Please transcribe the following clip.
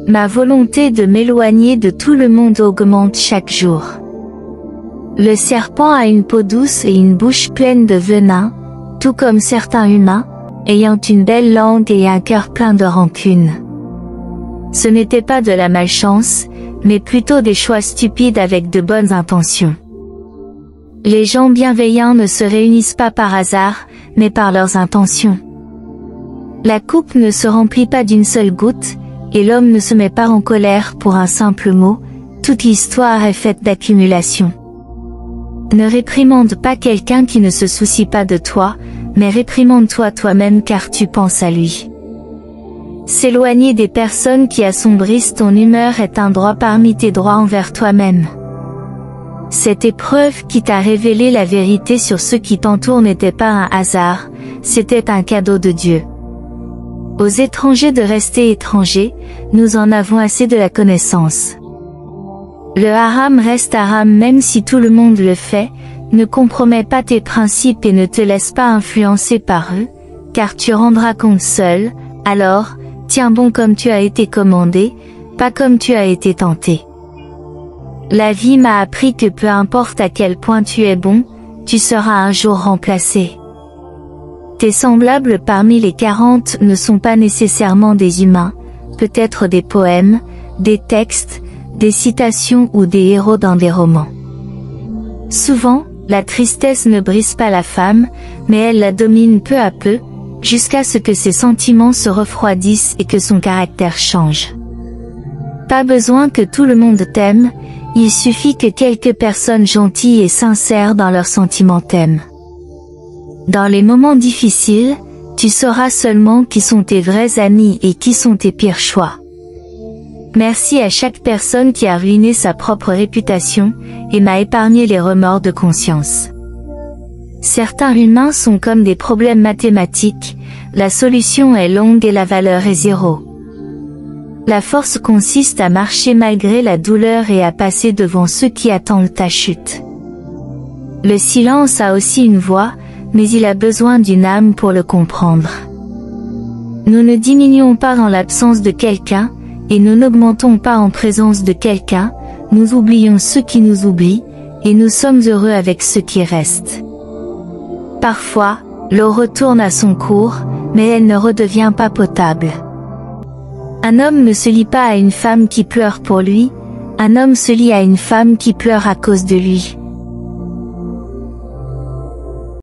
Ma volonté de m'éloigner de tout le monde augmente chaque jour. Le serpent a une peau douce et une bouche pleine de venin, tout comme certains humains, ayant une belle langue et un cœur plein de rancune. Ce n'était pas de la malchance, mais plutôt des choix stupides avec de bonnes intentions. Les gens bienveillants ne se réunissent pas par hasard, mais par leurs intentions. La coupe ne se remplit pas d'une seule goutte, et l'homme ne se met pas en colère pour un simple mot, toute l'histoire est faite d'accumulation. Ne réprimande pas quelqu'un qui ne se soucie pas de toi, mais réprimande-toi toi-même car tu penses à lui. S'éloigner des personnes qui assombrissent ton humeur est un droit parmi tes droits envers toi-même. Cette épreuve qui t'a révélé la vérité sur ceux qui t'entourent n'était pas un hasard, c'était un cadeau de Dieu. Aux étrangers de rester étrangers, nous en avons assez de la connaissance. Le haram reste haram même si tout le monde le fait, ne compromets pas tes principes et ne te laisse pas influencer par eux, car tu rendras compte seul, alors, tiens bon comme tu as été commandé, pas comme tu as été tenté. La vie m'a appris que peu importe à quel point tu es bon, tu seras un jour remplacé. Tes semblables parmi les 40 ne sont pas nécessairement des humains, peut-être des poèmes, des textes, des citations ou des héros dans des romans. Souvent, la tristesse ne brise pas la femme, mais elle la domine peu à peu, jusqu'à ce que ses sentiments se refroidissent et que son caractère change. Pas besoin que tout le monde t'aime, il suffit que quelques personnes gentilles et sincères dans leurs sentiments t'aiment. Dans les moments difficiles, tu sauras seulement qui sont tes vrais amis et qui sont tes pires choix. Merci à chaque personne qui a ruiné sa propre réputation, et m'a épargné les remords de conscience. Certains humains sont comme des problèmes mathématiques, la solution est longue et la valeur est zéro. La force consiste à marcher malgré la douleur et à passer devant ceux qui attendent ta chute. Le silence a aussi une voix, mais il a besoin d'une âme pour le comprendre. Nous ne diminuons pas en l'absence de quelqu'un, et nous n'augmentons pas en présence de quelqu'un, nous oublions ceux qui nous oublient, et nous sommes heureux avec ceux qui restent. Parfois, l'eau retourne à son cours, mais elle ne redevient pas potable. Un homme ne se lie pas à une femme qui pleure pour lui, un homme se lie à une femme qui pleure à cause de lui.